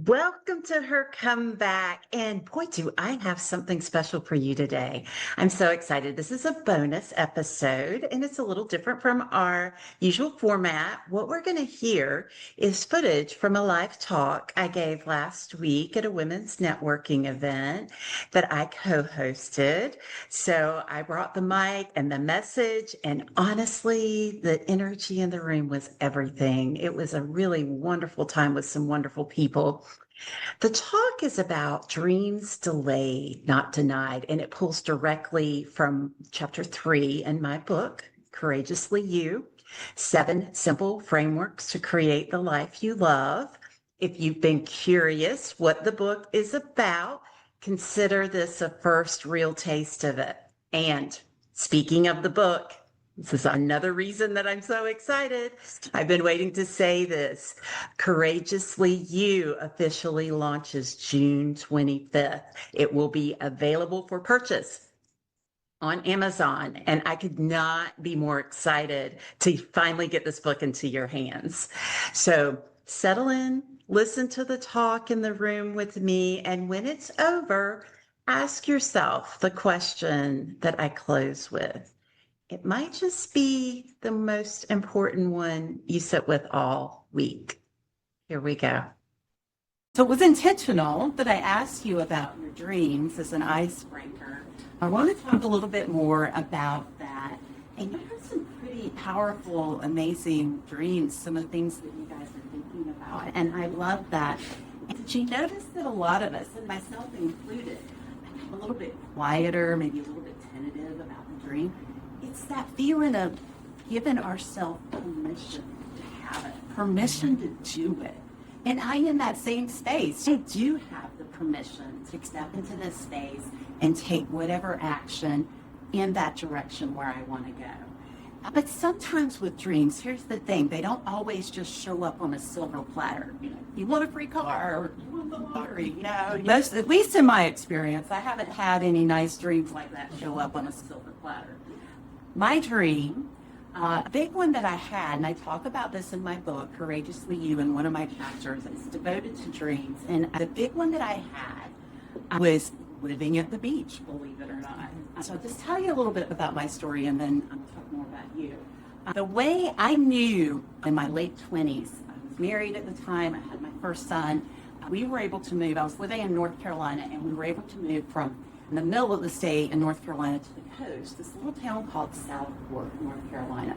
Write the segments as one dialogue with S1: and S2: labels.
S1: Welcome to her comeback. And boy, do I have something special for you today. I'm so excited. This is a bonus episode, and it's a little different from our usual format. What we're going to hear is footage from a live talk I gave last week at a women's networking event that I co hosted. So I brought the mic and the message, and honestly, the energy in the room was everything. It was a really wonderful time with some wonderful people. The talk is about dreams delayed, not denied, and it pulls directly from chapter 3 in my book, Courageously You: 7 Simple Frameworks to Create the Life You Love. If you've been curious what the book is about, consider this a first real taste of it. And speaking of the book, this is another reason that I'm so excited. I've been waiting to say this. Courageously You officially launches June 25th. It will be available for purchase on Amazon, and I could not be more excited to finally get this book into your hands. So settle in, listen to the talk in the room with me, and when it's over, ask yourself the question that I close with. It might just be the most important one you sit with all week. Here we go.
S2: So it was intentional that I asked you about your dreams as an icebreaker. I want to talk a little bit more about that. And you have some pretty powerful, amazing dreams, some of the things that you guys are thinking about. And I love that. And did you notice that a lot of us, and myself included, I'm a little bit quieter, maybe a little bit tentative about the dream? It's that feeling of giving ourselves permission to have it, permission to do it. And I'm in that same space. I do have the permission to step into this space and take whatever action in that direction where I want to go. But sometimes with dreams, here's the thing, they don't always just show up on a silver platter. You want a free car, or you want the lottery, Most, at least in my experience, I haven't had any nice dreams like that show up on a silver platter. My dream, a big one that I had, and I talk about this in my book, Courageously You, in one of my chapters, it's devoted to dreams. And the big one that I had was living at the beach, believe it or not. So I'll just tell you a little bit about my story, and then I'll talk more about you. The way I knew in my late 20s, I was married at the time, I had my first son, we were able to move. I was living in North Carolina, and we were able to move from in the middle of the state in North Carolina to the coast, this little town called Southport, North Carolina.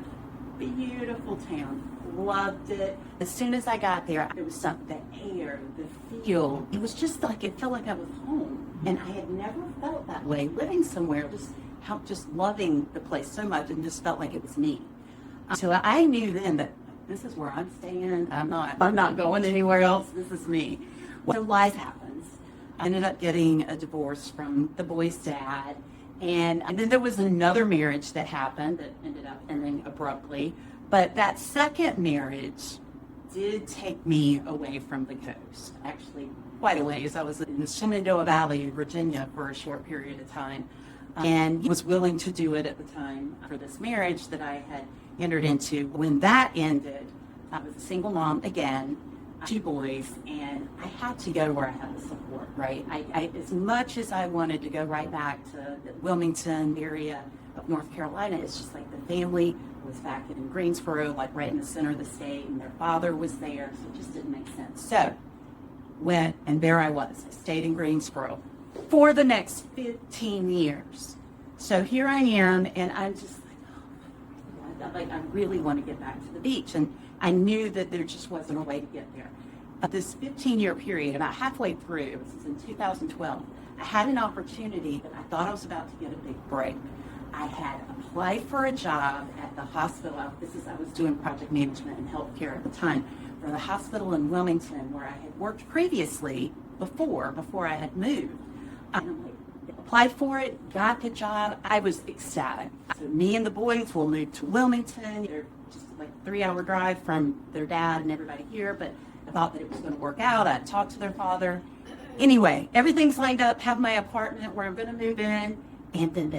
S2: Beautiful town. Loved it. As soon as I got there, it was something, the air, the feel. It was just like, it felt like I was home. And I had never felt that way, living somewhere, just loving the place so much, and just felt like it was me. So I knew then that this is where I'm staying. I'm not going anywhere else. This is me. So life happens. I ended up getting a divorce from the boy's dad. And then there was another marriage that happened that ended up ending abruptly. But that second marriage did take me away from the coast. Actually, quite a ways. I was in Shenandoah Valley, Virginia, for a short period of time. And was willing to do it at the time for this marriage that I had entered into. When that ended, I was a single mom again, 2 boys, and I had to go where I had the support, right? I as much as I wanted to go right back to the Wilmington area of North Carolina, it's just like the family was back in Greensboro, like right in the center of the state, and their father was there, so it just didn't make sense. So went, and there I was. I stayed in Greensboro for the next 15 years. So here I am, and I'm just like, I really want to get back to the beach. And I knew that there just wasn't a way to get there. But this 15-year period, about halfway through, it was in 2012, I had an opportunity that I thought I was about to get a big break. I had applied for a job at the hospital. I was doing project management and healthcare at the time, for the hospital in Wilmington, where I had worked previously before I had moved. And I'm like, applied for it, got the job. I was ecstatic. So me and the boys will move to Wilmington. They're just like a 3-hour drive from their dad and everybody here, but I thought that it was going to work out. I talked to their father. Anyway, everything's lined up, have my apartment where I'm going to move in. And then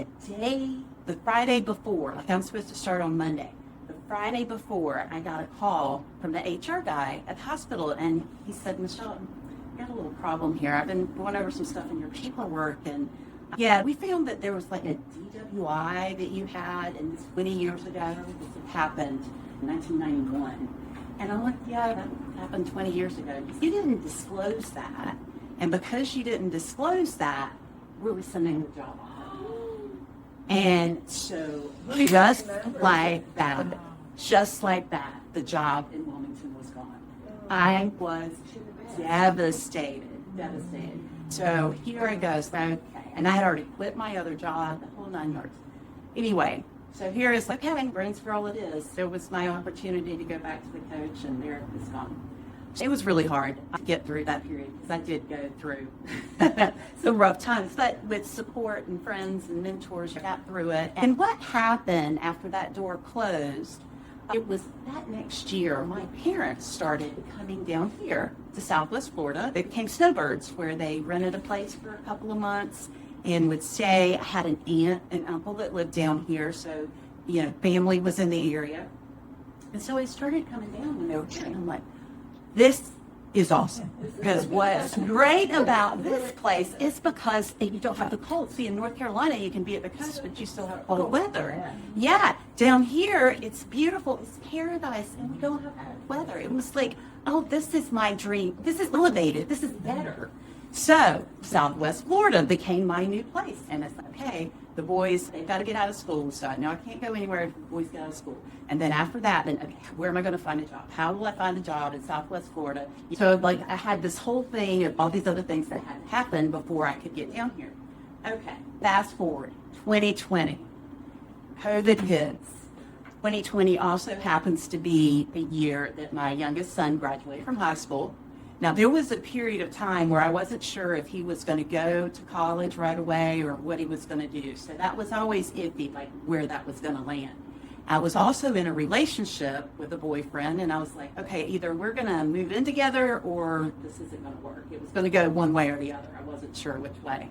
S2: the Friday before, like I'm supposed to start on Monday, the Friday before, I got a call from the HR guy at the hospital, and he said, Michelle, got a little problem here. I've been going over some stuff in your paperwork, and yeah, we found that there was like a DWI that you had, and this 20 years ago, this had happened in 1991. And I'm like, yeah, that happened 20 years ago. You didn't disclose that. And because you didn't disclose that, we're rescinding the job. And so just like that, the job in Wilmington was gone. I was devastated. So here it goes. Okay. And I had already quit my other job, the whole 9 yards. Anyway, so here is like, okay, Greensboro it is. There was my opportunity to go back to the coach, and there it's gone. It was really hard to get through that period because I did go through some rough times, but with support and friends and mentors, I got through it. And what happened after that door closed, it was that next year, my parents started coming down here to Southwest Florida. They became snowbirds, where they rented a place for a couple of months and would stay. I had an aunt and uncle that lived down here, so, family was in the area. And so I started coming down when they were here, and I'm like, this is awesome. Because what's great about this place is because you don't have the cold. See, in North Carolina, you can be at the coast, but you still have cold weather. Yeah, down here, it's beautiful. It's paradise, and we don't have cold weather. It was like, oh, this is my dream. This is elevated. This is better. So Southwest Florida became my new place. And it's like, okay, the boys, they've got to get out of school. So I know I can't go anywhere if the boys get out of school. And then after that, then okay, where am I going to find a job? How will I find a job in Southwest Florida? So like I had this whole thing of all these other things that had happened before I could get down here. Okay, fast forward, 2020, COVID hits. 2020 also happens to be the year that my youngest son graduated from high school. Now, there was a period of time where I wasn't sure if he was going to go to college right away or what he was going to do. So that was always iffy, like where that was going to land. I was also in a relationship with a boyfriend, and I was like, okay, either we're going to move in together or this isn't going to work. It was going to go one way or the other. I wasn't sure which way.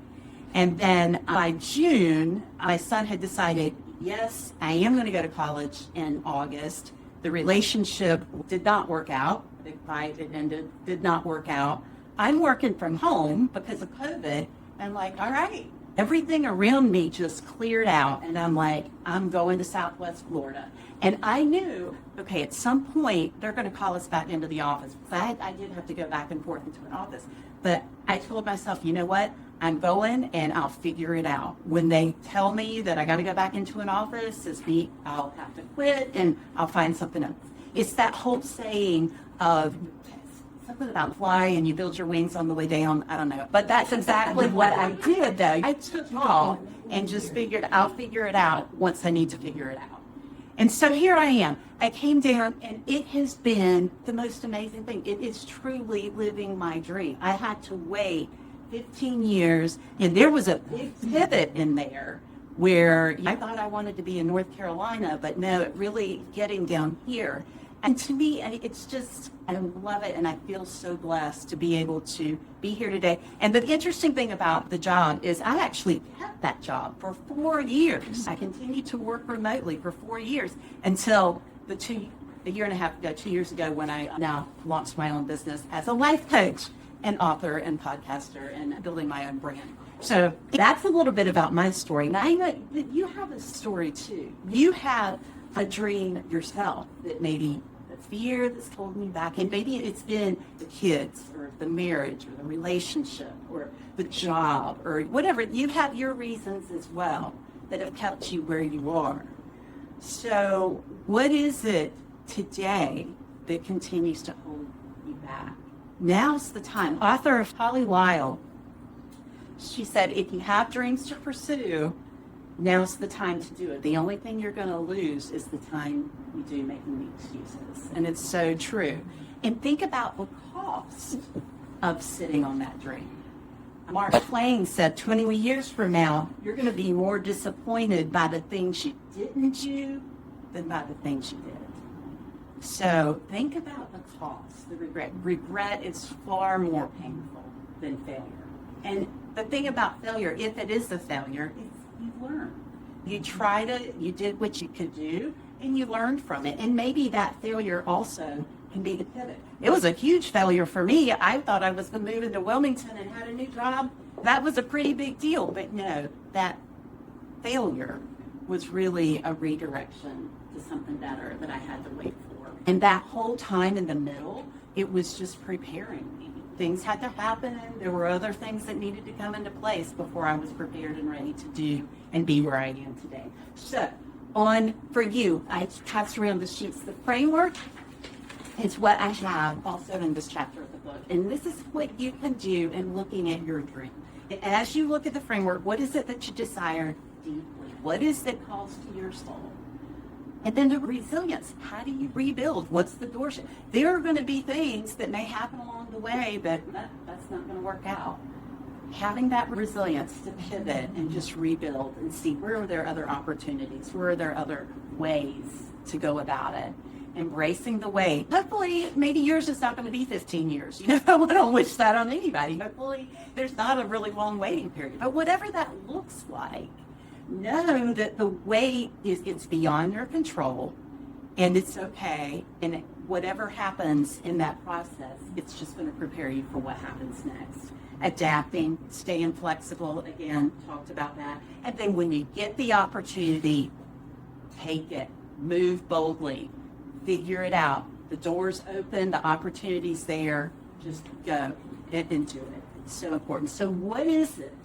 S2: And then by June, my son had decided, yes, I am going to go to college in August. The relationship did not work out. The fight that ended did not work out. I'm working from home because of COVID. I'm like, all right, everything around me just cleared out. And I'm like, I'm going to Southwest Florida. And I knew, okay, at some point, they're going to call us back into the office. I did have to go back and forth into an office. But I told myself, you know what? I'm going and I'll figure it out. When they tell me that I got to go back into an office this week, I'll have to quit and I'll find something else. It's that whole saying of something about fly and you build your wings on the way down. I don't know. But that's exactly what I did, though. I took off and just figured I'll figure it out once I need to figure it out. And so here I am. I came down, and it has been the most amazing thing. It is truly living my dream. I had to wait 15 years, and there was a big pivot in there where I thought I wanted to be in North Carolina, but no, it really getting down here. And to me, it's just, I love it, and I feel so blessed to be able to be here today. And the interesting thing about the job is I actually kept that job for 4 years. I continued to work remotely for 4 years until a year and a half ago, 2 years ago, when I now launched my own business as a life coach and author and podcaster and building my own brand. So that's a little bit about my story. And I know that you have a story too. You have a dream yourself that maybe the fear that's holding you back, and maybe it's been the kids or the marriage or the relationship or the job or whatever. You have your reasons as well that have kept you where you are. So what is it today that continues to hold you back? Now's the time. Author of Holly Weil, she said, if you have dreams to pursue, now's the time to do it. The only thing you're going to lose is the time you do making the excuses. And it's so true. And think about the cost of sitting on that dream. Mark Twain said 20 years from now, you're going to be more disappointed by the things you didn't do than by the things you did. So think about the cost, the regret. Regret is far more painful than failure. And the thing about failure, if it is a failure, is you learn. You tried it, you did what you could do, and you learned from it. And maybe that failure also can be the pivot. It was a huge failure for me. I thought I was going to move into Wilmington and had a new job. That was a pretty big deal, but no, that failure was really a redirection to something better that I had to wait for. And that whole time in the middle, it was just preparing me. Things had to happen. There were other things that needed to come into place before I was prepared and ready to do and be where I am today. So, for you, I passed around the sheets. The framework is what I have also in this chapter of the book. And this is what you can do in looking at your dream. And as you look at the framework, what is it that you desire deeply? What is it calls to your soul? And then the resilience. How do you rebuild? What's the door? There are going to be things that may happen along the way, but that's not going to work out. Having that resilience to pivot and just rebuild and see where are there other opportunities? Where are there other ways to go about it? Embracing the wait. Hopefully, maybe yours is not going to be 15 years. I don't wish that on anybody. Hopefully, there's not a really long waiting period. But whatever that looks like, know that the wait it's beyond your control, and it's okay. And whatever happens in that process, it's just going to prepare you for what happens next. Adapting, staying flexible, again, talked about that. And then when you get the opportunity, take it, move boldly, figure it out. The door's open, the opportunity's there, just go and do it. It's so important. So what is it?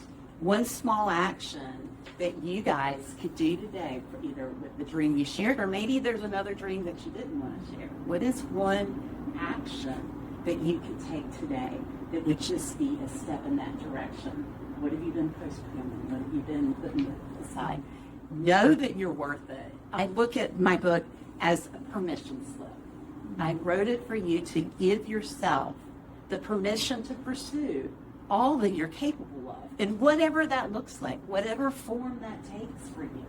S2: One small action that you guys could do today, for either with the dream you shared, or maybe there's another dream that you didn't want to share. What is one action that you could take today that would just be a step in that direction? What have you been postponing? What have you been putting aside? Know that you're worth it. I look at my book as a permission slip. I wrote it for you to give yourself the permission to pursue all that you're capable of. And whatever that looks like, whatever form that takes for you,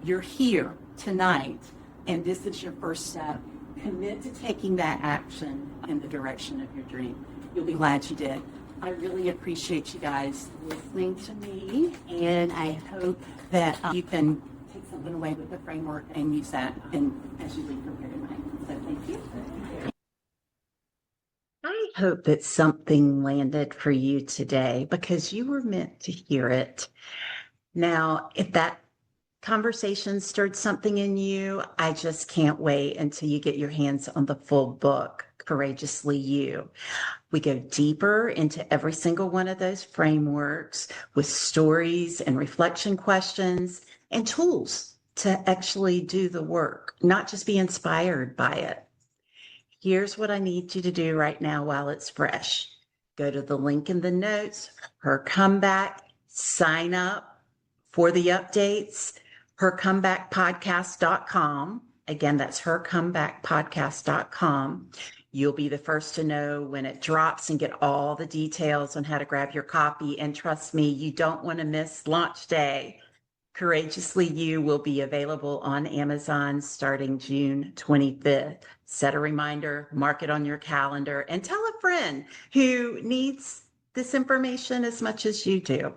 S2: you're here tonight, and this is your first step. Commit to taking that action in the direction of your dream. You'll be glad you did. I really appreciate you guys listening to me, and I hope that you can take something away with the framework and use that as you leave from here tonight. So thank you.
S1: I hope that something landed for you today because you were meant to hear it. Now, if that conversation stirred something in you, I just can't wait until you get your hands on the full book, Courageously You. We go deeper into every single one of those frameworks with stories and reflection questions and tools to actually do the work, not just be inspired by it. Here's what I need you to do right now while it's fresh. Go to the link in the notes, her comeback, sign up for the updates, hercomebackpodcast.com. Again, that's hercomebackpodcast.com. You'll be the first to know when it drops and get all the details on how to grab your copy. And trust me, you don't want to miss launch day. Courageously You will be available on Amazon starting June 25th. Set a reminder, mark it on your calendar, and tell a friend who needs this information as much as you do.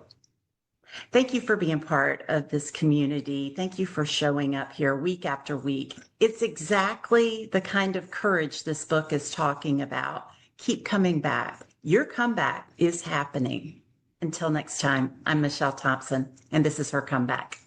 S1: Thank you for being part of this community. Thank you for showing up here week after week. It's exactly the kind of courage this book is talking about. Keep coming back. Your comeback is happening. Until next time, I'm Michelle Thompson, and this is Her Comeback.